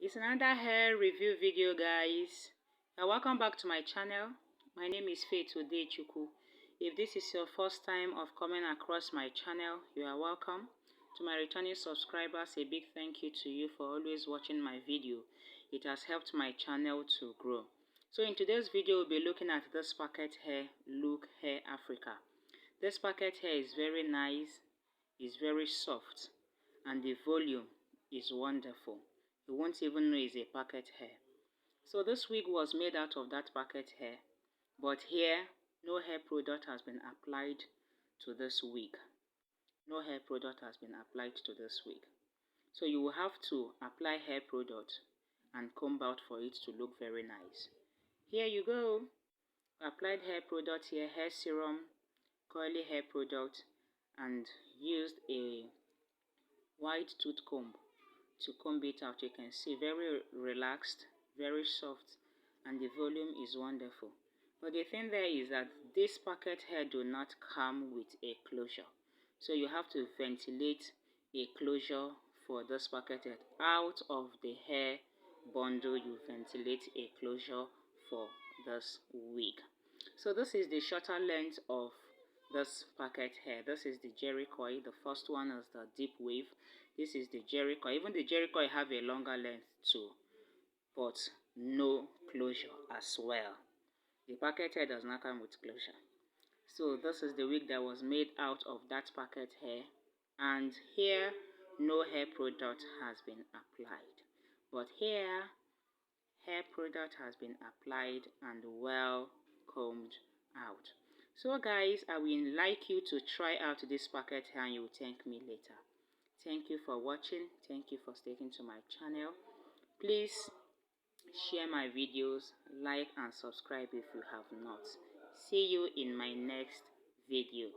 It's another hair review video, guys. Welcome back to my channel. My name is Faith Chuku. If this is your first time of coming across my channel, you are welcome. To my returning subscribers, a big thank you to you for always watching my video. It has helped my channel to grow. So in today's video, we'll be looking at this packet hair look Hair Africa. This packet hair is very nice, is very soft, and the volume is wonderful. You won't even know it's a packet hair. So this wig was made out of that packet hair, but here no hair product has been applied to this wig. No hair product has been applied to this wig. So you will have to apply hair product and comb out for it to look very nice. Here you go. Applied hair product here, hair serum, curly hair product, and used a wide tooth comb to comb it out. You can see very relaxed, very soft, and the volume is wonderful. But the thing there is that this packet hair do not come with a closure, so you have to ventilate a closure for this packet hair. Out of the hair bundle, you ventilate a closure for this wig. So this is the shorter length of this packet hair. This is the Jerry coil. The first one is the deep wave. This is the Jerry coil. Even the Jerry coil have a longer length too, but no closure as well. The packet hair does not come with closure. So this is the wig that was made out of that packet hair, and here no hair product has been applied, but here hair product has been applied and well combed out. So guys, I will like you to try out this packet hair and you will thank me later. Thank you for watching. Thank you for sticking to my channel. Please share my videos, like and subscribe if you have not. See you in my next video.